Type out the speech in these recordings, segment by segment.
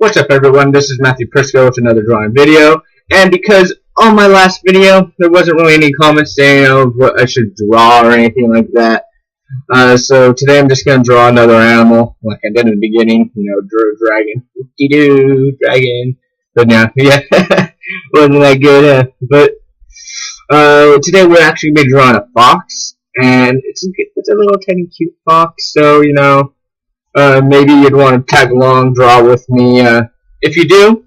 What's up everyone, this is Matthew Prisco with another drawing video, and because on my last video there wasn't really any comments saying of what I should draw or anything like that, so today I'm just going to draw another animal like I did in the beginning, drew a dragon, whoop-de-doo, dragon, but yeah, wasn't that good, but today we're actually going to be drawing a fox, and it's a little tiny cute fox, so maybe you'd want to tag along, draw with me. If you do,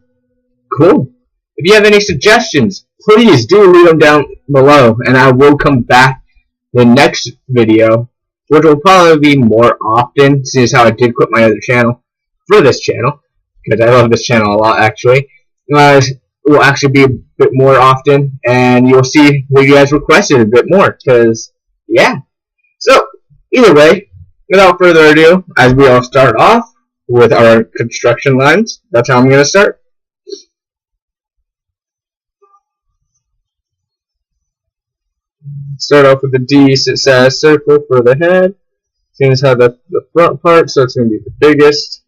cool. If you have any suggestions, please do leave them down below, and I will come back the next video, which will probably be more often, since how I did quit my other channel for this channel, because I love this channel a lot, actually. It will actually be a bit more often, and you'll see what you guys requested a bit more, because, yeah. So, either way, without further ado, as we all start off with our construction lines, that's how I'm going to start. Start off with the D, so it says circle for the head. Seems how the front part, so it's going to be the biggest.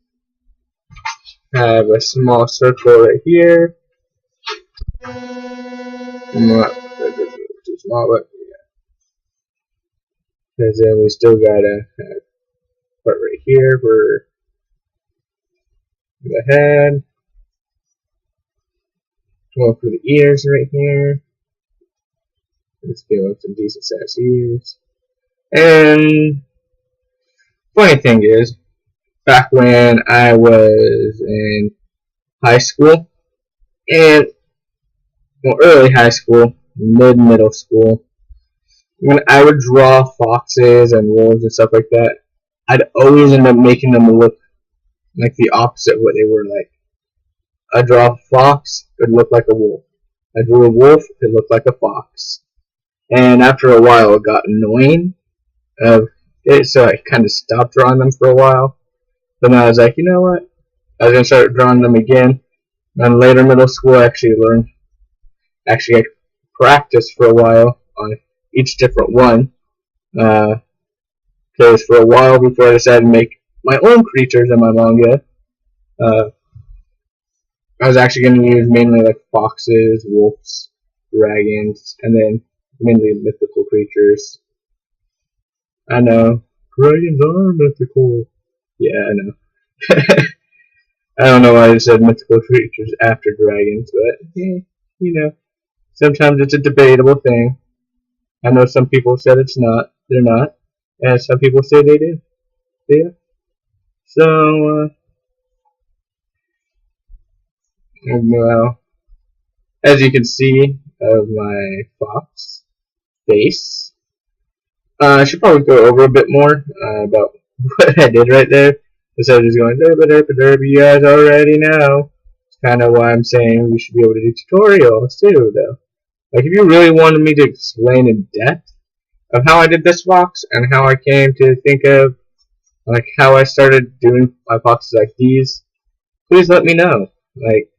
Have a small circle right here. Not too small, but yeah. Because then we still got a part right here for the head. One for the ears right here. Let's give them some decent sized ears. And funny thing is, back when I was in high school, and early high school, middle school, when I would draw foxes and wolves and stuff like that, I'd always end up making them look like the opposite of what they were like. I draw a fox, it would look like a wolf. I drew a wolf, it looked like a fox. And after a while, it got annoying. So I kind of stopped drawing them for a while. But then I was like, you know what? I was going to start drawing them again. And later middle school, I I practiced for a while on each different one. Because for a while before I decided to make my own creatures in my manga, I was actually going to use mainly like foxes, wolves, dragons, and then mainly mythical creatures. I know. Dragons are mythical. Yeah, I know. I don't know why I said mythical creatures after dragons, but, sometimes it's a debatable thing. I know some people said it's not. They're not. And some people say they do. Yeah. So, well, as you can see of my fox face, I should probably go over a bit more about what I did right there. Instead of just going, derp, you guys already know. It's kind of why I'm saying we should be able to do tutorials too, though. Like, if you really wanted me to explain in depth of how I did this fox and how I came to think of, like, how I started doing my foxes like these, please let me know. Like,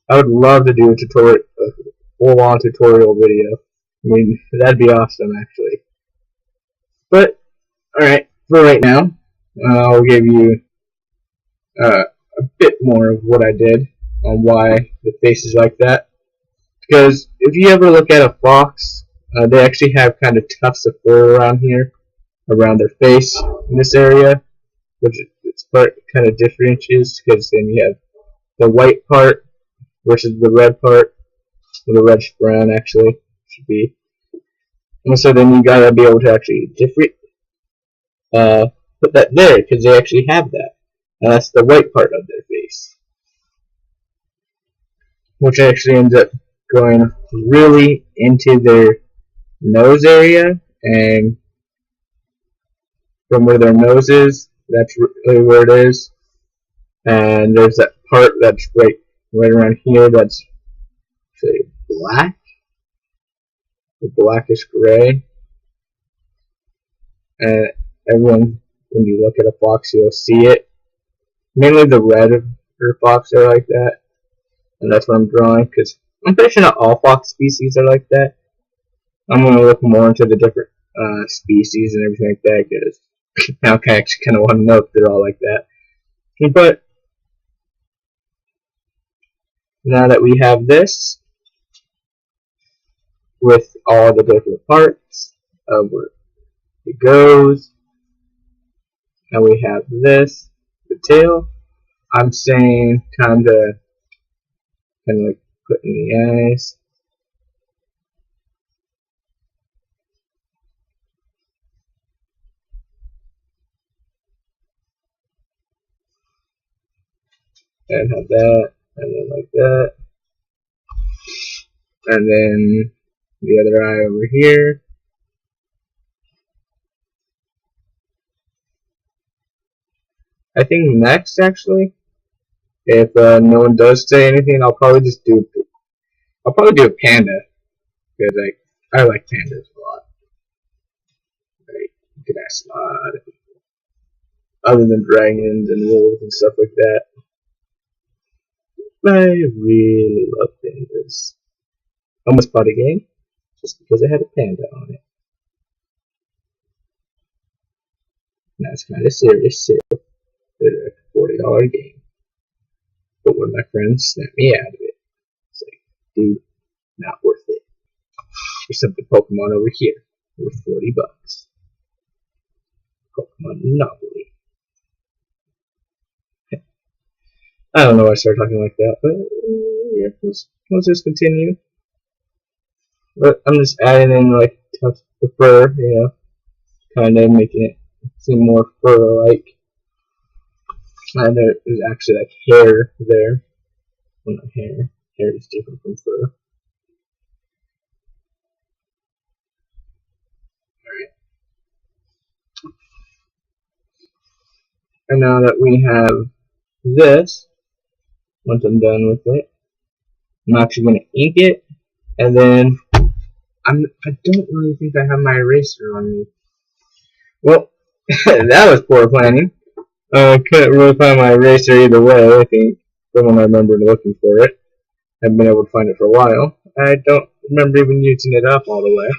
I would love to do a tutorial, a full-on tutorial video. I mean, that'd be awesome, actually. But, alright, for right now, I'll give you a bit more of what I did on why the face is like that. Because if you ever look at a fox, they actually have kind of tufts of fur around here, around their face in this area, which it's part kind of differentiates, because then you have the white part versus the red part, or the reddish brown actually should be. And so then you gotta be able to actually put that there, because they actually have that. And that's the white part of their face. Which actually ends up going really into their nose area, and from where their nose is, that's really where it is. And there's that part that's right around here that's actually black, the blackish gray. And everyone, when you look at a fox, you'll see it. Mainly the red of her fox are like that, and that's what I'm drawing, because I'm pretty sure not all fox species are like that. I'm going to look more into the different species and everything like that, because now I actually kind of want to know if they're all like that. But now that we have this with all the different parts of where it goes, and we have this, the tail, I'm saying time to kind of like put in the eyes. And have that, and then like that, and then the other eye over here. I think next, actually, if no one does say anything, I'll probably do a panda, because I like pandas a lot. Like, you could ask a lot of people, other than dragons and wolves and stuff like that. I really love pandas. Almost bought a game just because it had a panda on it. Now it's kind of serious too. It's a $40 game. But one of my friends snapped me out of it. It's like, dude, not worth it. There's something Pokemon over here worth $40. Pokemon Monopoly. I don't know why I started talking like that, but yeah, let's just continue. But I'm just adding in like the fur, kind of making it seem more fur-like. And there's actually like hair there. Well, not hair. Hair is different from fur. Alright. And now that we have this, once I'm done with it, I'm actually going to ink it, and then I don't really think I have my eraser on me. Well, that was poor planning. Couldn't really find my eraser either way. I think from when I remember looking for it. Haven't been able to find it for a while. I don't remember even using it up all the way.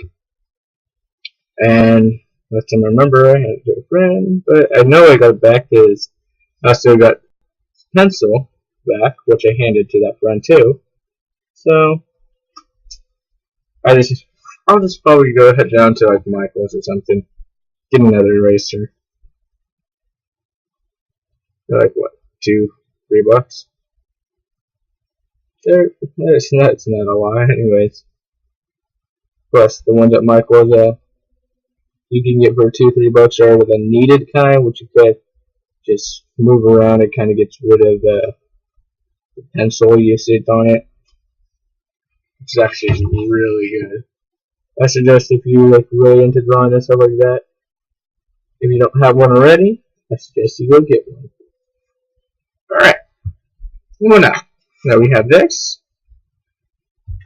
And last time I remember, I had it to a friend, but I know I got it back because I still got pencil back, which I handed to that friend too. So I'll just probably go head down to like Michael's or something, get another eraser. They're like what, $2-3? It's not a lot, anyways. Plus the ones at Michael's, you can get for $2-3 are the kneaded kind, which you could just move around. It kind of gets rid of the pencil usage on it. It's actually really good. I suggest if you like really into drawing and stuff like that, if you don't have one already, I suggest you go get one. Alright, well now we have this.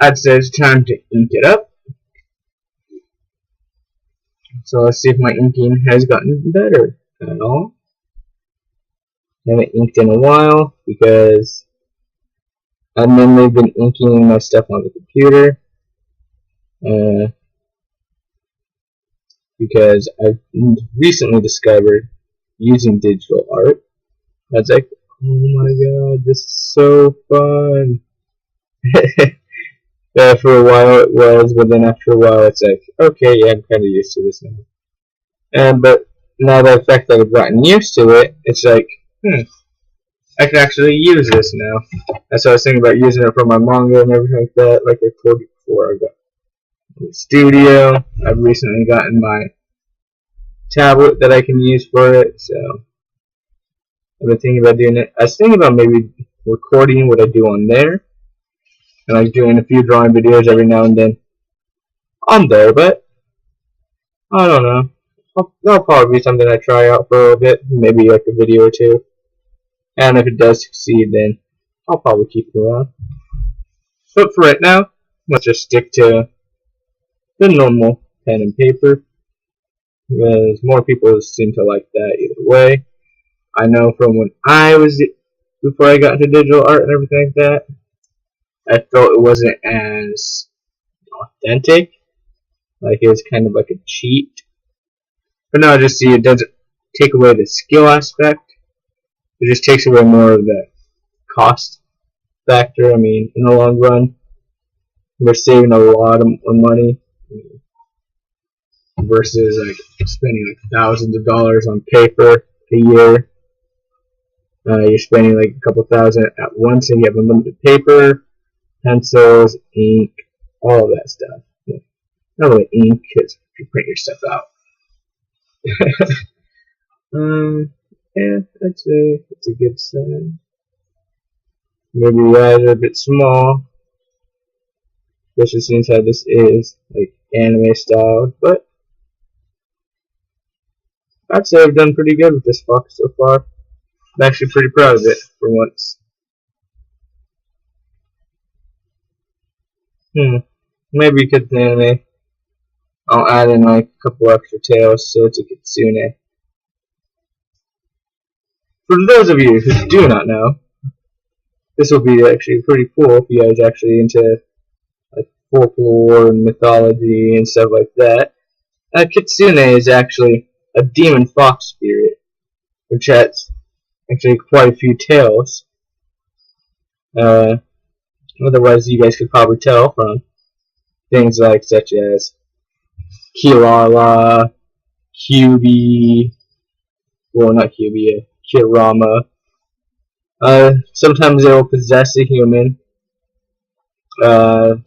I'd say it's time to ink it up. So let's see if my inking has gotten better at all. I haven't inked in a while because I've mainly been inking my stuff on the computer. Because I've recently discovered using digital art. I was like, oh my god, this is so fun. For a while it was, but then after a while it's like, okay, yeah, I'm kind of used to this now. But now the fact that I've gotten used to it, it's like, I can actually use this now. That's what I was thinking about using it for my manga and everything like that. Like I told you before, I got the studio. I've recently gotten my tablet that I can use for it, so I've been thinking about doing it. I was thinking about maybe recording what I do on there, and like doing a few drawing videos every now and then on there, but I don't know. That'll probably be something I try out for a little bit, maybe like a video or two. And if it does succeed, then I'll probably keep it around. But for right now, let's just stick to the normal pen and paper, because more people seem to like that either way. I know from when before I got into digital art and everything like that, I felt it wasn't as authentic. Like it was kind of like a cheat. But now I just see it doesn't take away the skill aspect. It just takes away more of the cost factor. I mean, in the long run, we're saving a lot of money versus like spending like thousands of dollars on paper a year. You're spending like a couple thousand at once, and you have unlimited paper, pencils, ink, all of that stuff. Not really ink, because you print your stuff out. Yeah, I'd say it's a good size. Maybe the eyes are a bit small, especially since how this is like anime style, but I'd say I've done pretty good with this fox so far. I'm actually pretty proud of it for once. Maybe because the anime, I'll add in like a couple extra tails so it's a kitsune. For those of you who do not know, this will be actually pretty cool if you guys are actually into like folklore and mythology and stuff like that. Kitsune is actually a demon fox spirit, which has actually quite a few tails. Otherwise, you guys could probably tell from things like such as Kilala, Kyubi, well, not Kyubi, Kirama. Sometimes they will possess a human, and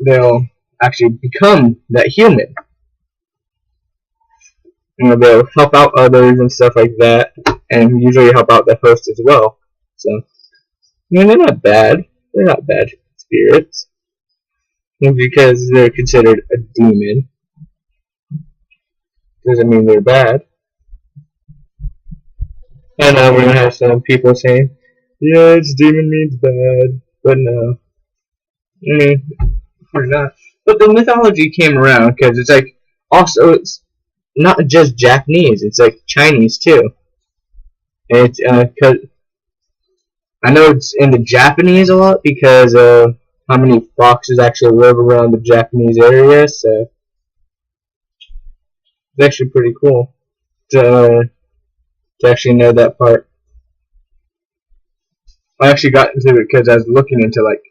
they'll actually become that human. They'll help out others and stuff like that, and usually help out the host as well. So, they're not bad. They're not bad spirits. And because they're considered a demon, doesn't mean they're bad. And now we're gonna have some people saying, yeah, it's demon means bad, but no. I mean, we're not. But the mythology came around because it's like, also, it's not just Japanese, it's like Chinese too. And it's, cause I know it's in the Japanese a lot because of how many foxes actually live around the Japanese area, so it's actually pretty cool to actually know that part. I actually got into it because I was looking into like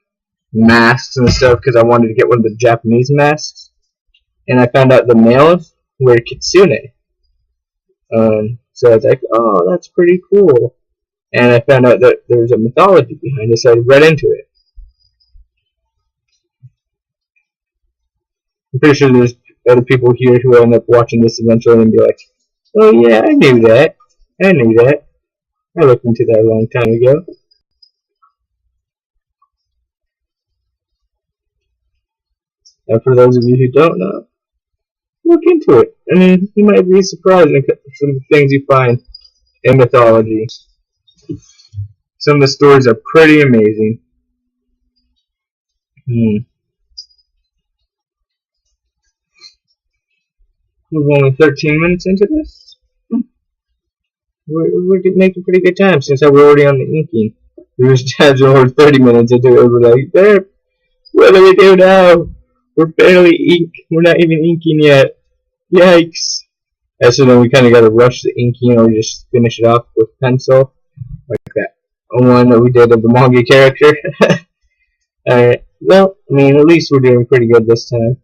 masks and stuff because I wanted to get one of the Japanese masks, and I found out the males were kitsune. So I was like, oh, that's pretty cool. And I found out that there was a mythology behind it, so I read into it. I'm pretty sure there's other people here who will end up watching this eventually and be like, oh yeah, I knew that. I knew that. I looked into that a long time ago. And for those of you who don't know, look into it. I mean, you might be surprised at some of the things you find in mythology. Some of the stories are pretty amazing. We're only 13 minutes into this. We're making pretty good time since we're already on the inking. We just had over 30 minutes into it. We're like, there. What do we do now? We're barely ink. We're not even inking yet. Yikes! And so then we kind of got to rush the inking, or we just finish it off with pencil, like that one that we did of the manga character. Alright. Well, I mean, at least we're doing pretty good this time.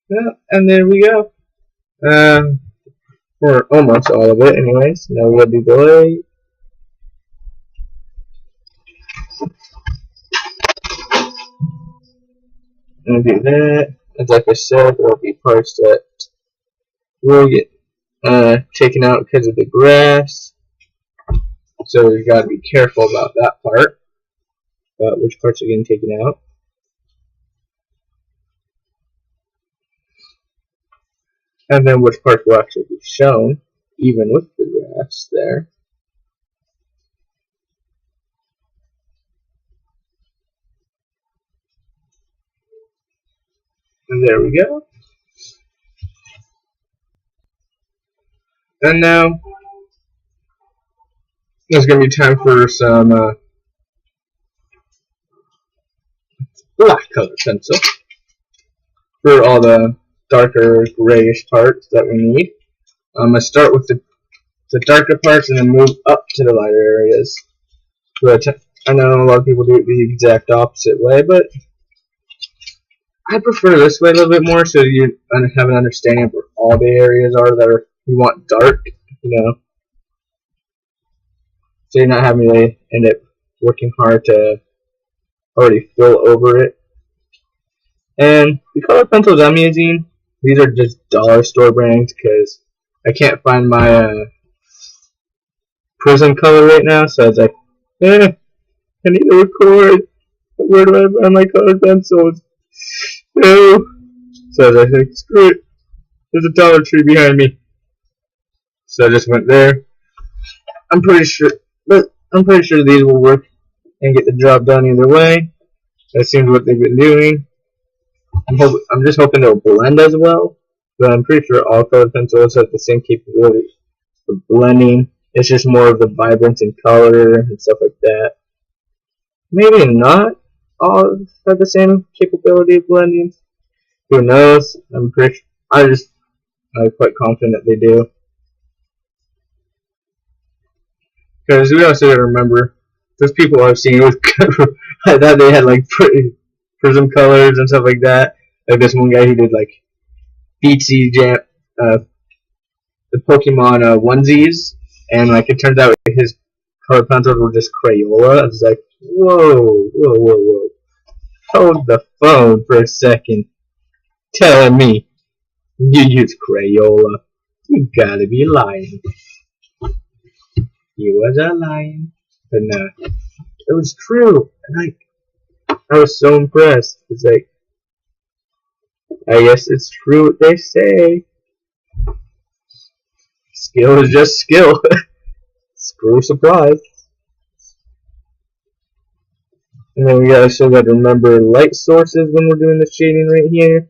Well, and there we go. For almost all of it, anyways. Now we gotta do the leg. And do that. And like I said, there'll be parts that will get taken out because of the grass. So we gotta be careful about that part. About which parts are getting taken out. And then which parts will actually be shown, even with the grass there. And there we go. And now, there's going to be time for some black color pencil for all the darker grayish parts that we need. I'm going to start with the the darker parts and then move up to the lighter areas. But I know a lot of people do it the exact opposite way, but I prefer this way a little bit more, so you have an understanding of where all the areas are that are you want dark, so you're not having to end up working hard to already fill over it. And the color pencils I'm using, these are just dollar store brands because I can't find my Prism color right now, so I was like, I need to record. Where do I find my color pencils? No. So I was like, screw it. There's a Dollar Tree behind me. So I just went there. I'm pretty sure these will work and get the job done either way. That seems what they've been doing. I'm just hoping they'll blend as well, but I'm pretty sure all color pencils have the same capability for blending. It's just more of the vibrance and color and stuff like that. Maybe not all have the same capability of blending. Who knows? I'm quite confident that they do. Because we also gotta remember, those people I've seen with I thought they had like pretty prism colors and stuff like that. Like this one guy who did like Beatsy Jam, the Pokemon onesies, and like it turns out his color pencils were just Crayola. I was like, whoa. Hold the phone for a second. Telling me you use Crayola. You gotta be lying. He was a lying. But no, it was true. And I was so impressed. It's like, I guess it's true what they say. Skill is just skill. Screw surprise. And then we also got to remember light sources when we're doing the shading right here.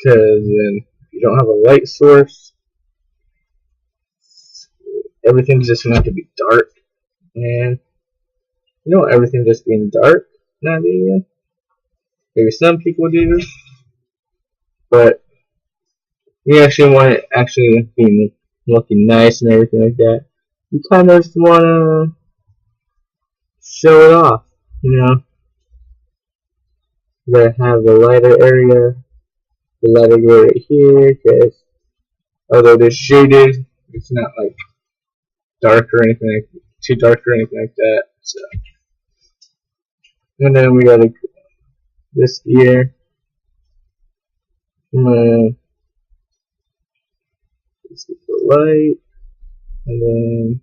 Because then if you don't have a light source, everything's just going to have to be dark. And everything just being dark, not being, maybe some people do, but you actually want it actually being looking nice and everything like that. You kind of just want to show it off, You gotta have the lighter area, right here, because although it is shaded, it's not like dark or anything, too dark or anything like that. So, and then we got this here. I'm gonna just get the light, and then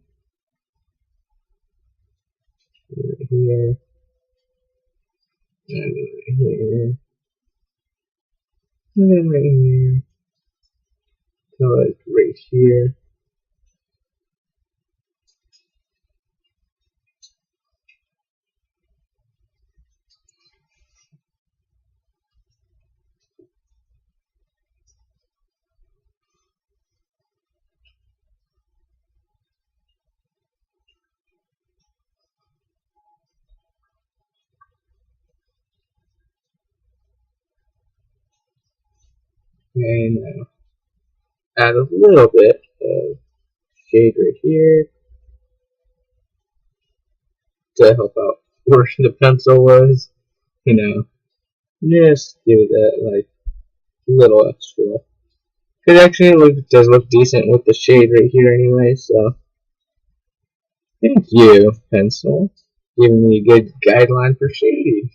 right here, and right here, and then right here, so like right here. And add a little bit of shade right here to help out where the pencil was. Just give it that like little extra. It actually does look decent with the shade right here anyway, so thank you, pencil, giving me a good guideline for shading.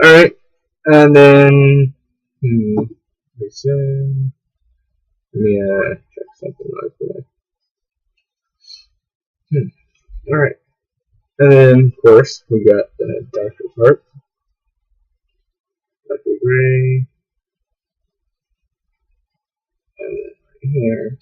Alright, and then let me check something real quick. Alright, and then of course we got the darker part, darker gray, and then right here.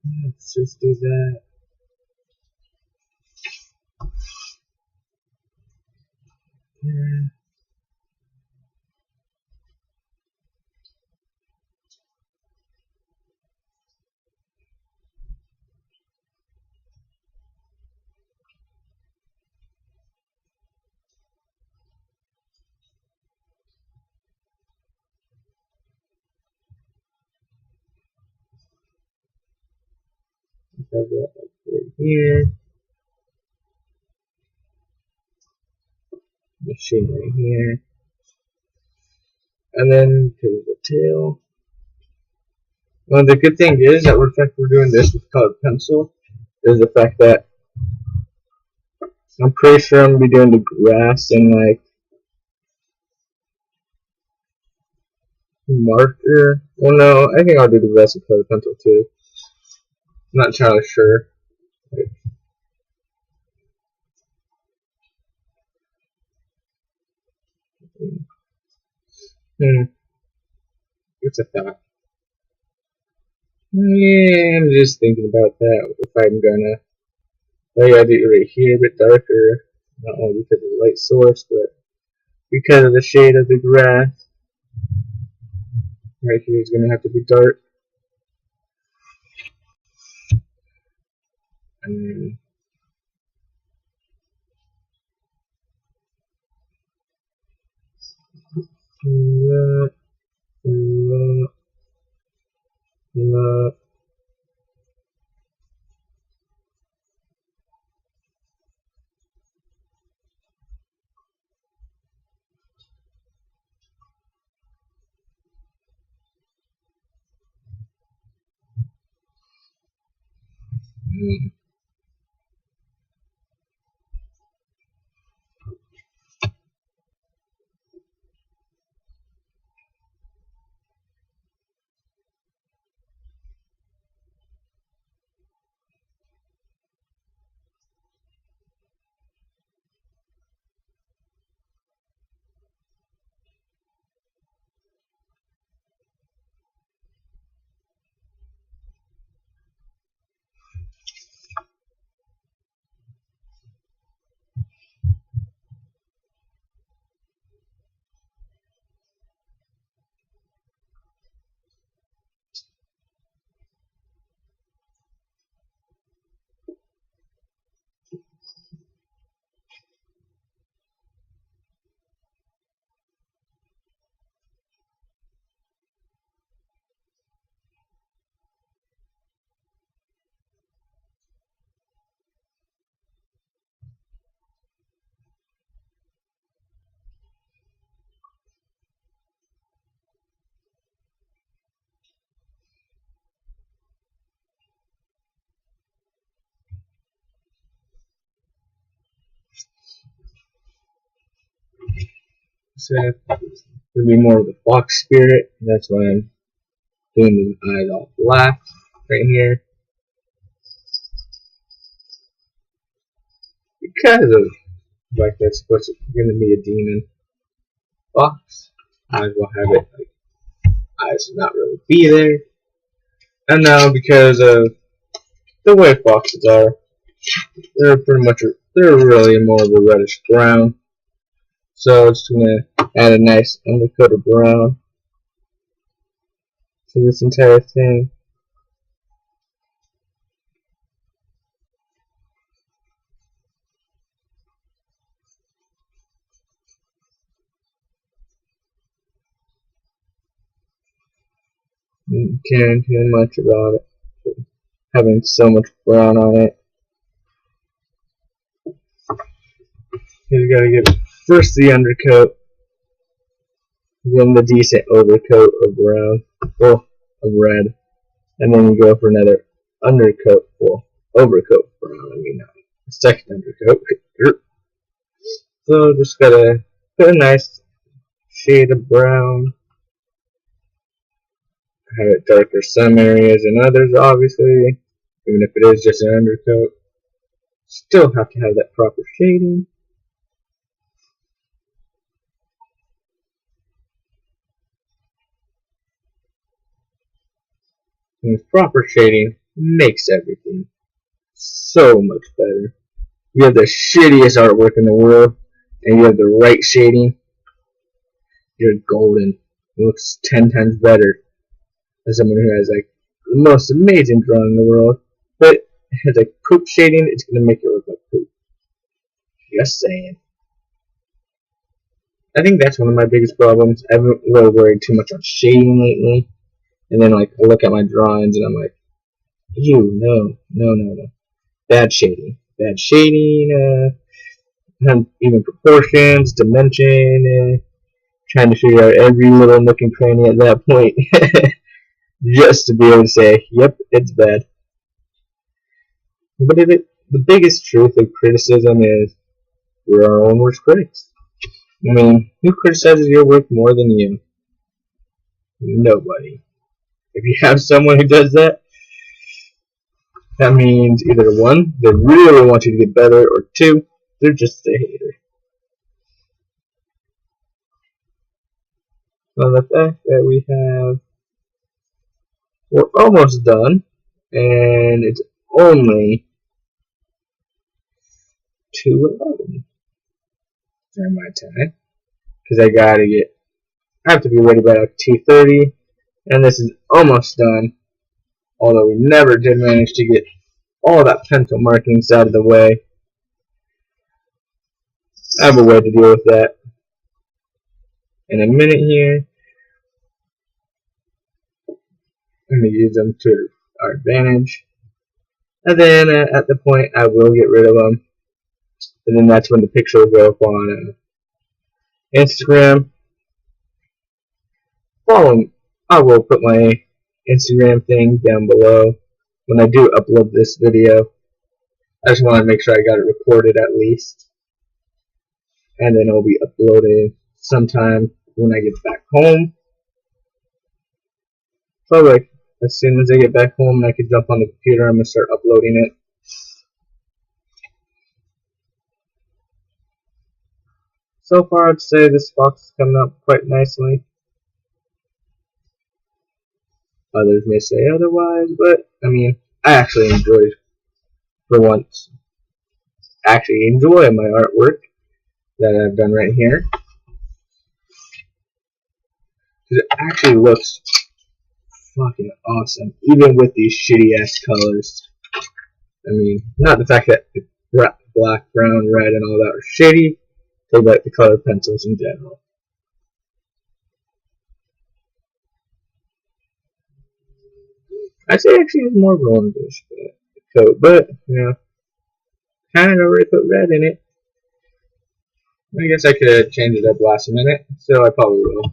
Let's just do that. Yeah. Have that like right here. Machine right here. And then to the tail. Well, the good thing is that we're doing this with colored pencil is the fact that I'm pretty sure I'm gonna be doing the grass in like marker. Well, no, I think I'll do the rest with colored pencil too. I'm not entirely sure. Like, what's a thought? Yeah, I'm just thinking about that. If I'm gonna, oh yeah, I do it right here, a bit darker. Not only because of the light source, but because of the shade of the grass. Right here is gonna have to be dark. And then so it'll be more of the fox spirit. That's why I'm doing the eyes all black right here. Because of like that's supposed to gonna be a demon fox. Eyes will have it like eyes will not really be there. And now because of the way foxes are, they're pretty much they're really more of a reddish brown. So it's gonna add a nice undercoat of brown to this entire thing. You can't do much about it, having so much brown on it. You gotta give first the undercoat, then the decent overcoat of brown, well, of red, and then you go for another undercoat, well, overcoat of brown, I mean, a second undercoat. So just gotta put a nice shade of brown, have it darker some areas and others, obviously, even if it is just an undercoat. Still have to have that proper shading. And with proper shading, makes everything so much better. You have the shittiest artwork in the world, and you have the right shading, you're golden. It looks 10 times better than someone who has like the most amazing drawing in the world, but it has like poop shading. It's gonna make it look like poop. Just saying. I think that's one of my biggest problems. I haven't really worried too much on shading lately, and then like I look at my drawings and I'm like, ew, no, bad shading, even proportions, dimension, trying to figure out every little nook and cranny at that point. Just to be able to say, yep, it's bad. But the biggest truth of criticism is we're our own worst critics. I mean, who criticizes your work more than you? Nobody. If you have someone who does that, that means either one, they really want you to get better, or two, they're just a hater. So the fact that we're almost done, and it's only 2:11 during my time, because I have to be ready by like 2:30, and this is almost done, although we never did manage to get all that pencil markings out of the way. I have a way to deal with that in a minute here. I'm going to use them to our advantage, and then at the point I will get rid of them, and then that's when the picture will go up on Instagram. I will put my Instagram thing down below when I do upload this video. I just want to make sure I got it recorded at least, and then it'll be uploaded sometime when I get back home. So like as soon as I get back home and I can jump on the computer, I'm gonna start uploading it. So far, I'd say this fox is coming up quite nicely. Others may say otherwise, but I mean, I actually enjoy, for once, my artwork that I've done right here. Because it actually looks fucking awesome, even with these shitty ass colors. I mean, not the fact that black, brown, red, and all that are shitty, but like the color pencils in general. I'd say actually it's more orangish coat, but you know, kind of already put red in it. I guess I could change it up last minute, so I probably will.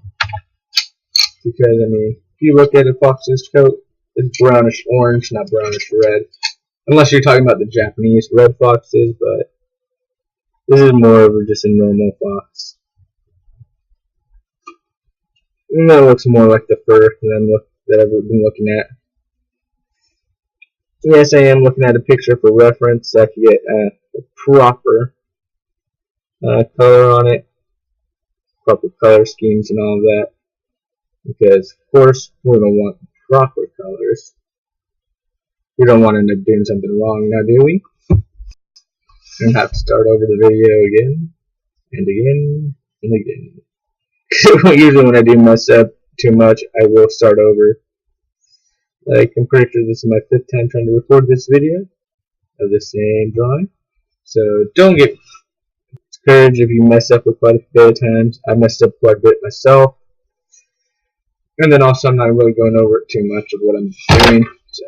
Because I mean, if you look at a fox's coat, it's brownish orange, not brownish red. Unless you're talking about the Japanese red foxes, but this is more of just a normal fox. And that looks more like the fur that I've been looking at. Yes, I am looking at a picture for reference so I can get a proper color on it, proper color schemes and all of that. Because, of course, we're going to want proper colors. We don't want to end up doing something wrong now, do we? And have to start over the video again, and again, and again. Usually when I do mess up too much, I will start over. Like, I'm pretty sure this is my 5th time trying to record this video of the same drawing. So don't get discouraged if you mess up with quite a bit of times. I messed up quite a bit myself. And then also I'm not really going over it too much of what I'm doing. So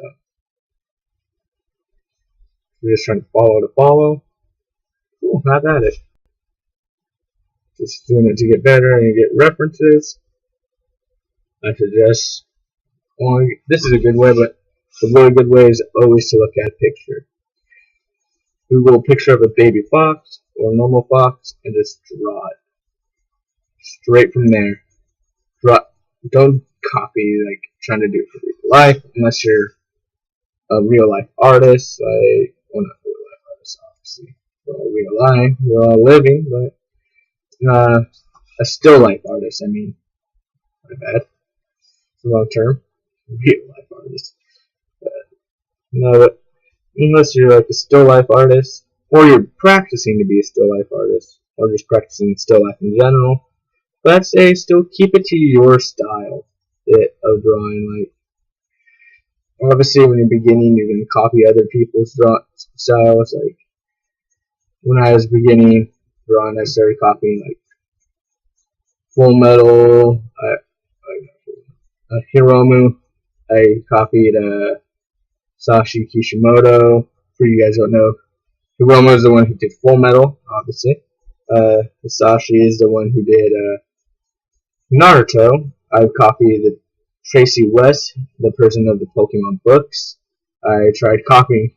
you're just trying to follow. Cool, not at it. Just doing it to get better and get references. I suggest, this is a good way, but a really good way is always to look at a picture. Google a picture of a baby fox or a normal fox and just draw it. Straight from there. Don't copy, like, trying to do it for real life, unless you're a real life artist, like, well, not real life artist, obviously. We're all real life, we're all living, but a still life artist, I mean, my bad. Long term, real life artist. No, but unless you're like a still life artist, or you're practicing to be a still life artist, or just practicing still life in general, but I'd say still keep it to your style of drawing. Like, obviously, when you're beginning, you're going to copy other people's styles. Like, when I was beginning drawing, I started copying like Full Metal, Hiromu. I copied Sashi Kishimoto. For you guys who don't know, Hiromu is the one who did Full Metal, obviously. Sashi is the one who did Naruto. I copied Tracy West, the person of the Pokemon books. I tried copying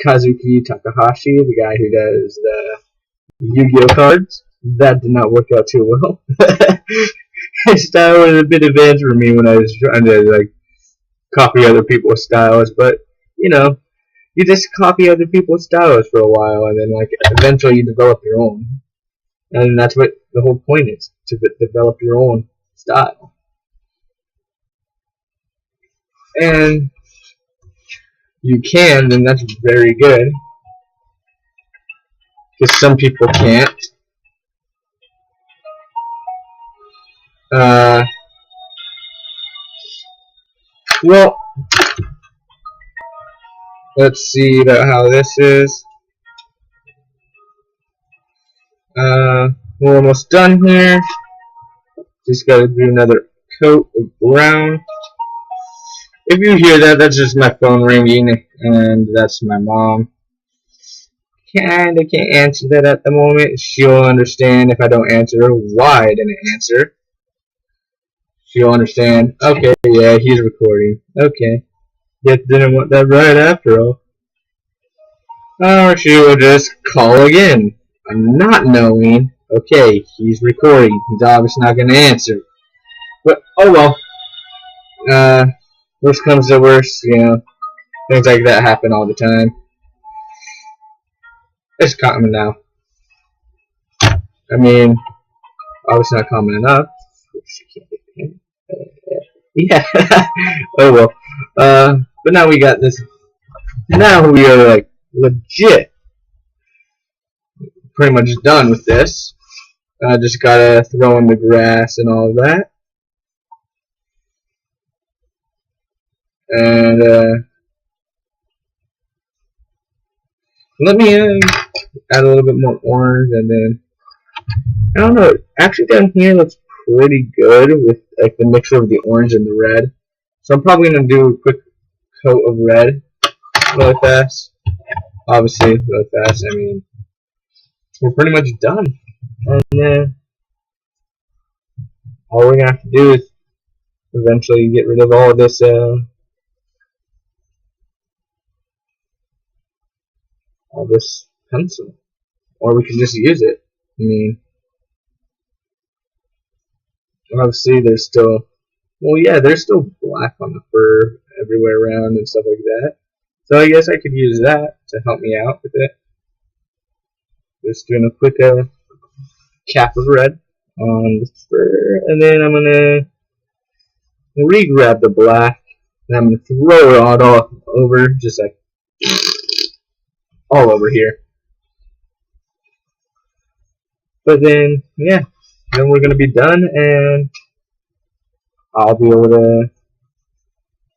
Kazuki Takahashi, the guy who does the Yu-Gi-Oh cards. That did not work out too well. His style was a bit advanced for me when I was trying to like copy other people's styles, but you know, you just copy other people's styles for a while, and then like eventually you develop your own, and that's what the whole point is, to develop your own style. And you can, then that's very good, because some people can't. Well, let's see about how this is. We're almost done here. Just gotta do another coat of brown. If you hear that, that's just my phone ringing, and that's my mom. Kinda can't answer that at the moment. She'll understand if I don't answer why I didn't answer. She'll understand. Okay, yeah, he's recording. Okay. Just didn't want that right after all. Or she will just call again. I'm not knowing. Okay, he's recording. He's obviously not going to answer. But, oh well. Worst comes to worst, you know. Things like that happen all the time. It's common now. I mean, obviously not common enough. Yeah. Oh well. But now we got this. Now we are like legit pretty much done with this. Just gotta throw in the grass and all of that. And let me add a little bit more orange, and then I don't know. Actually, down here looks pretty good with like the mixture of the orange and the red. So I'm probably gonna do a quick coat of red really fast. Obviously, really fast. I mean, we're pretty much done. And then all we're gonna have to do is eventually get rid of all of this all this pencil, or we can just use it. I mean, obviously there's still, well, yeah, there's still black on the fur everywhere around and stuff like that. So I guess I could use that to help me out with it. Just doing a quick cap of red on the fur, and then I'm gonna re-grab the black, and I'm gonna throw it all over, just like all over here. But then, yeah, then we're gonna be done, and I'll be able to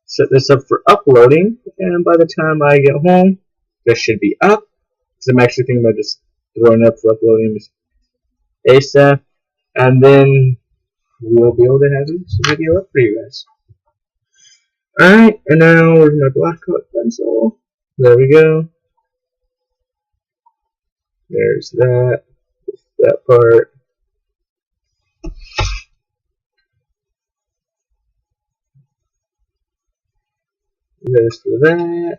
set this up for uploading. And by the time I get home, this should be up. Because I'm actually thinking about just throwing it up for uploading ASAP, and then we'll be able to have this video up for you guys. Alright, and now where's my black color pencil? There we go. There's that part. There's for that.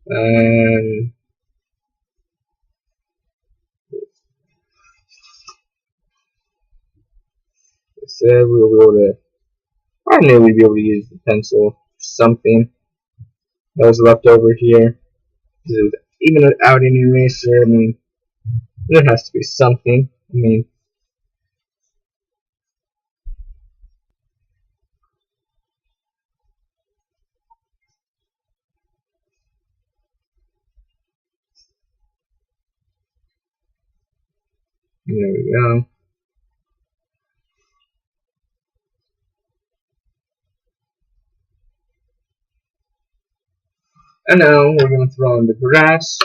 And I said we'll be able to, I knew we'd be able to use the pencil for something that was left over here. Even without any eraser, I mean, there has to be something. I mean, There we go. And now we're going to throw in the grass.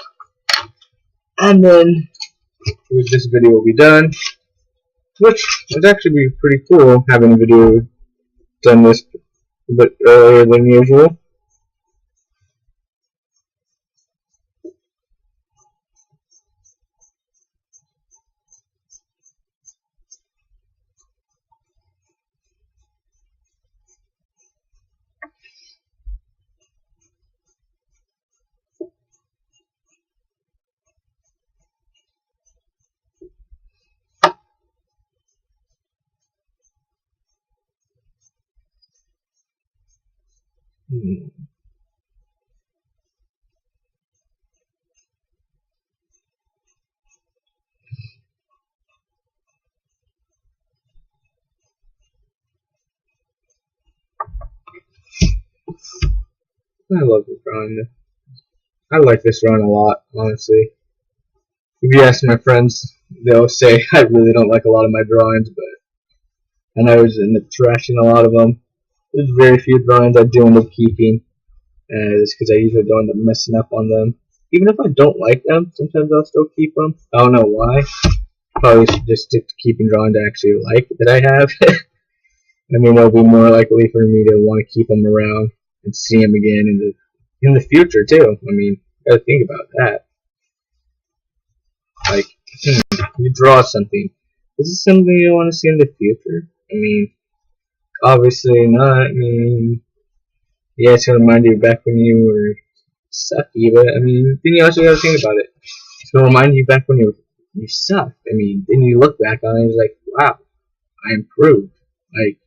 And then this video will be done. Which would actually be pretty cool, having a video done this a bit earlier than usual. I love this drawing. I like this drawing a lot, honestly. If you ask my friends, they'll say I really don't like a lot of my drawings, but I always end up trashing a lot of them. There's very few drawings I do end up keeping, just because I usually don't end up messing up on them. Even if I don't like them, sometimes I'll still keep them. I don't know why. Probably should just stick to keeping drawings I actually like that I have. I mean, it'll be more likely for me to want to keep them around and see them again in the future too. I mean, gotta think about that. Like, you draw something. Is this something you want to see in the future? I mean, obviously not. I mean, yeah, it's gonna remind you back when you were sucky, but I mean, then you also gotta think about it. It's gonna remind you back when you sucked. I mean, then you look back on it and it's like, wow, I improved. Like,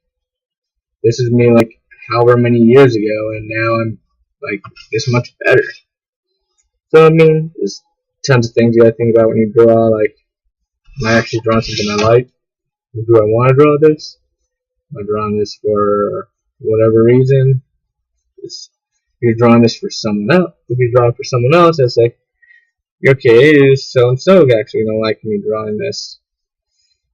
this is me like however many years ago, and now I'm like this much better. So I mean, there's tons of things you gotta think about when you draw. Like, am I actually drawing something I like? Do I want to draw this? Am I drawing this for whatever reason? If you're drawing this for someone else, if you're drawing for someone else, it's like, okay, is so and so actually gonna like me drawing this?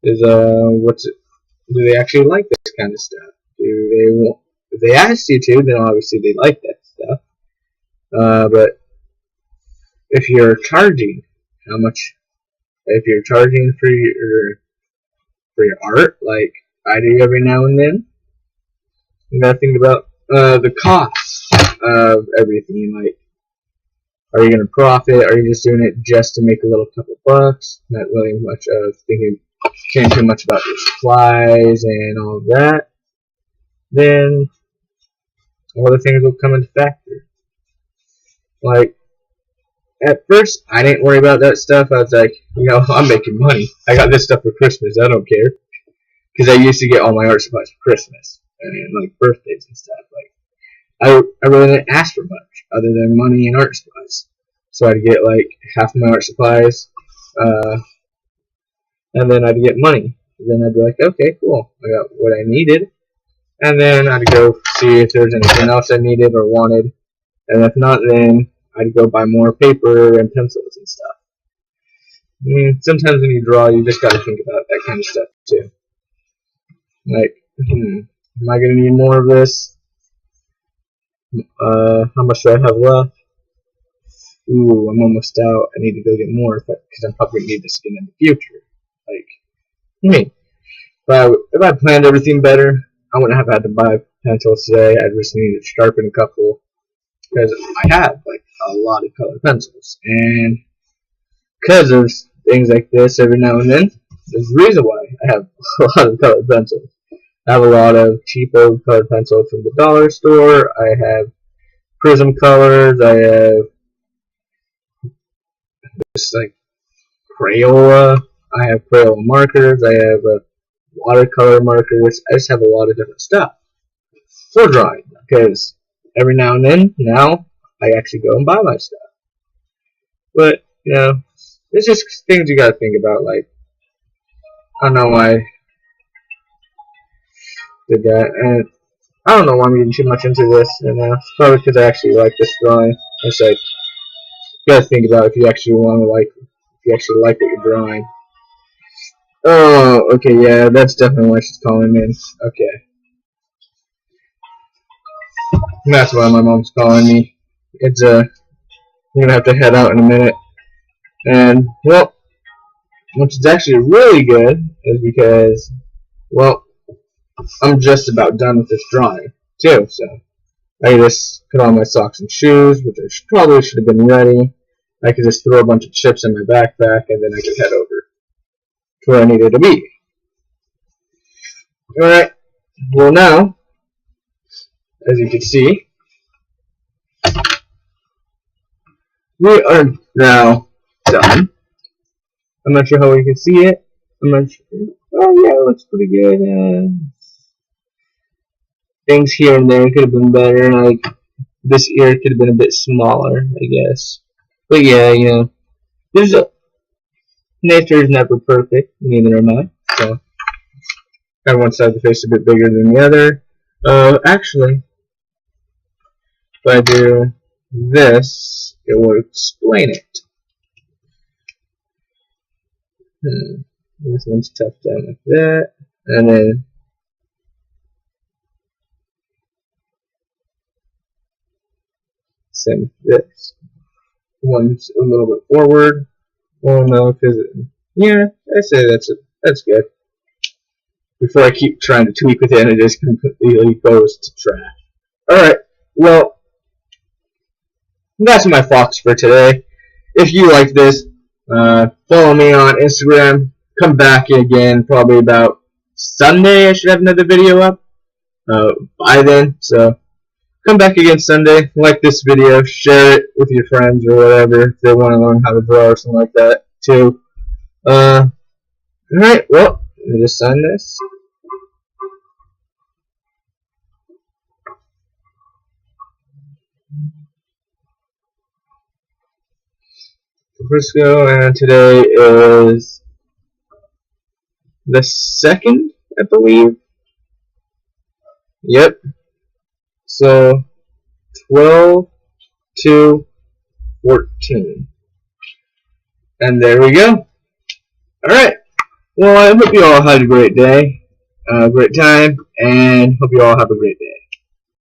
Is do they actually like this kind of stuff? If they asked you to, then obviously they like that stuff. But if you're charging, how much? If you're charging for your art, like I do every now and then, you gotta think about the cost of everything. Like, are you gonna profit? Are you just doing it just to make a little couple bucks? Not really much of caring too much about your supplies and all of that. Then all the things will come into factor. Like, at first, I didn't worry about that stuff. I was like, I'm making money. I got this stuff for Christmas. I don't care. Because I used to get all my art supplies for Christmas. And, like, birthdays and stuff. Like, I really didn't ask for much other than money and art supplies. So I'd get, like, half of my art supplies. And then I'd get money. And then I'd be like, okay, cool. I got what I needed. And then I'd go see if there's anything else I needed or wanted. And if not, then I'd go buy more paper and pencils and stuff. I mean, sometimes when you draw, you just gotta think about that kind of stuff too. Like, am I gonna need more of this? How much do I have left? Ooh, I'm almost out. I need to go get more because I'm probably gonna need this again in the future. Like, I mean, if I planned everything better, I wouldn't have had to buy pencils today. I just needed to sharpen a couple. Because I have like a lot of colored pencils, and because of things like this every now and then, there's a reason why I have a lot of colored pencils. I have a lot of cheapo colored pencils from the dollar store. I have Prism colors. I have this like Crayola. I have Crayola markers. I have watercolor markers. I just have a lot of different stuff for drawing because every now and then, now, I actually go and buy my stuff. But, it's just things you gotta think about, like, I don't know why I did that, and I don't know why I'm getting too much into this, and it's probably because I actually like this drawing. It's like, you gotta think about if you actually like what you're drawing. Oh, okay, yeah, that's definitely why she's calling me. Okay. That's why my mom's calling me. It's, I'm gonna have to head out in a minute. And, well, which is actually really good, is because, well, I'm just about done with this drawing, too, so I can just put on my socks and shoes, which I probably should have been ready. I could just throw a bunch of chips in my backpack, and then I could head over to where I needed to be. Alright, well now, as you can see, we are now done. I'm not sure how you can see it. I'm not sure. Oh yeah, it looks pretty good. Things here and there could have been better. Like this ear could have been a bit smaller, I guess. But yeah, you know, nature is never perfect. Neither am I. So, got one side of the face a bit bigger than the other. Actually, if I do this, it will explain it. This one's tucked down like that, and then same with this. One's a little bit forward. Well, no, because yeah, I say that's good. Before I keep trying to tweak with it, and it just completely goes to trash. All right, well, that's my fox for today. If you like this, follow me on Instagram. Come back again, probably about Sunday. I should have another video up by then. So come back again Sunday. Like this video, share it with your friends or whatever if they want to learn how to draw or something like that too. Alright, well, let me just sign this. Prisco, and today is the 2nd, I believe. Yep. So 12/2/14, and there we go. All right. Well, I hope you all had a great day, great time, and hope you all have a great day.